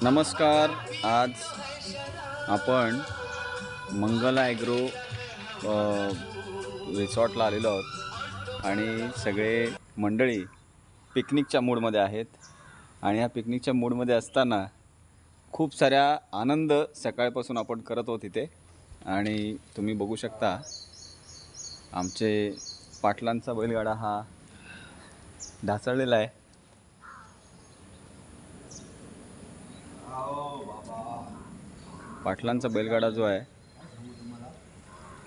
नमस्कार. आज आपण मंगला ॲग्रो रिसॉर्टला आलेलो आहोत आणि सगळे मंडळी पिकनिकच्या मूडमध्ये आहेत. आणि ह्या पिकनिकच्या मूडमध्ये असताना खूप साऱ्या आनंद सकाळपासून आपण करत आहोत इथे. आणि तुम्ही बघू शकता आमचे पाटलांचा बैलगाडा हा ढासळलेला आहे. पाटलांचा बैलगाडा जो आहे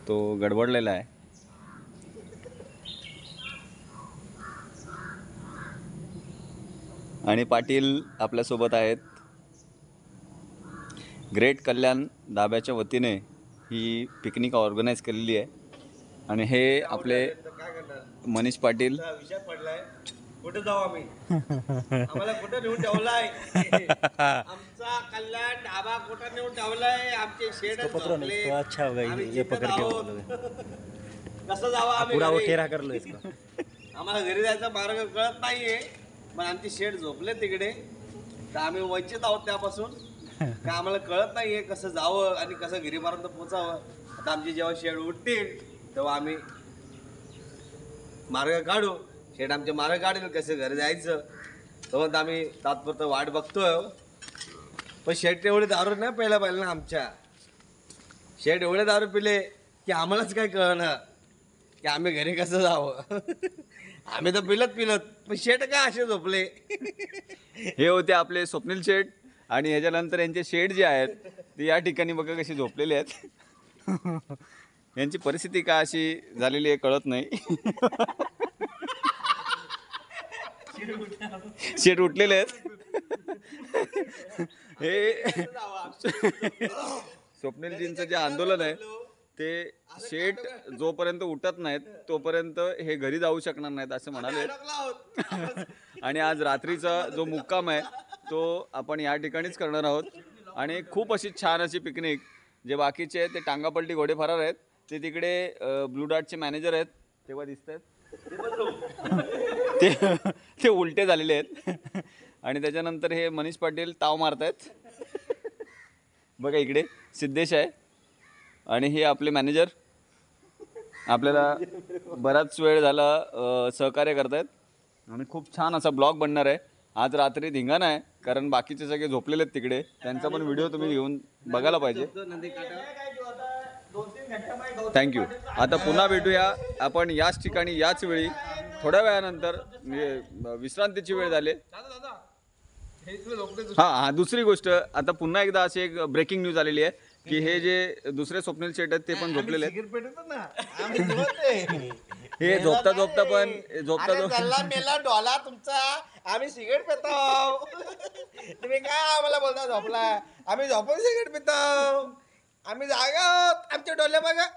तो गडबडलेला आहे. आणि पाटील आपल्यासोबत आहेत. ग्रेट कल्याण दाब्याच्या वतीने ही पिकनिक ऑर्गनाईज केलेली आहे. आणि हे आपले मनीष पाटील. कुठे जाऊ आम्ही? आम्हाला कुठे नेऊन ठेवलाय? आमचा कल्याण ढाबा कुठे नेऊन ठेवलाय? आमचे शेड झोपले. अच्छा हो गई ये पकड़ के बोलो कसं जावं आम्ही पूरा वो घरी? टेढ़ा कर लो इसको. आम्हाला घरी जायचा मार्ग कळत नाहीये. पण आमची शेड झोपले तिकडे, तर आम्ही वंचित आहोत त्यापासून. का आम्हाला कळत नाहीये कसं जावं आणि कसं घरीपर्यंत पोचावं. आता आमची जेव्हा शेड उठतील तेव्हा आम्ही मार्ग काढू. शेड आमचे मार्ग काढेल कसं घरी जायचं. तेव्हा आम्ही तात्पुरतं वाट बघतोय. पण शेड एवढे दारू नाही पहिला ना आमच्या. शेड एवढे दारू पिले की आम्हालाच काय कळणार की आम्ही घरी कसं जावं. आम्ही तर पिलत पण शेड काय असे झोपले. हे होते आपले स्वप्नील शेठ. आणि ह्याच्यानंतर यांचे शेड जे आहेत ते या ठिकाणी बघा कशी झोपलेले आहेत. यांची परिस्थिती का अशी झालेली आहे कळत नाही. शेड उठलेले आहेत. हे स्वप्नीलजींचं जे आंदोलन आहे ते शेठ जोपर्यंत उठत नाहीत तोपर्यंत हे घरी जाऊ शकणार नाहीत असं म्हणाले. आणि आज रात्रीचा जो मुक्काम आहे तो आपण या ठिकाणीच करणार आहोत. आणि खूप अशी छान अशी पिकनिक. जे बाकीचे ते टांगापलटी घोडे फरार आहेत ते तिकडे ब्लू डार्टचे मॅनेजर आहेत तेव्हा दिसत आहेत ते उलटे झालेले आहेत. आणि त्याच्यानंतर हे मनीष पाटील ताव मारत आहेत. बघा इकडे सिद्धेश आहे आणि हे आपले मॅनेजर आपल्याला बराच वेळ झाला सहकार्य करतायत. आणि खूप छान असा ब्लॉग बनणार आहे. आज रात्री धिंगाणा आहे कारण बाकीचे सगळे झोपलेले आहेत तिकडे. त्यांचा पण व्हिडिओ तुम्ही घेऊन बघायला पाहिजे. थँक्यू. आता पुन्हा भेटूया आपण याच ठिकाणी याच वेळी थोड्या वेळानंतर. विश्रांतीची वेळ झाली. हां दुसरी गोष्ट आता पुन्हा एकदा अशी एक ब्रेकिंग न्यूज आलेली आहे की हे जे दुसरे स्वप्नील शेठ आहेत ते पण झोपलेले आहेत. हे झोपता पण मेला डॉला तुमचा. आम्ही सिगरेट पितो. तुम्ही काय आम्हाला बोलता झोपला? आम्ही झोपून सिगरेट पितो. आम्ही जागा आहोत. आमचे डोले बघा.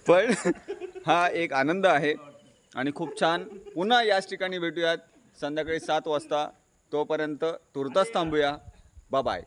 पण हा एक आनंद आहे आणि खूप छान. पुन्हा याच ठिकाणी भेटूयात संध्याकाळी 7 वाजता. तोपर्यंत तुर्तास थांबूया. बाय.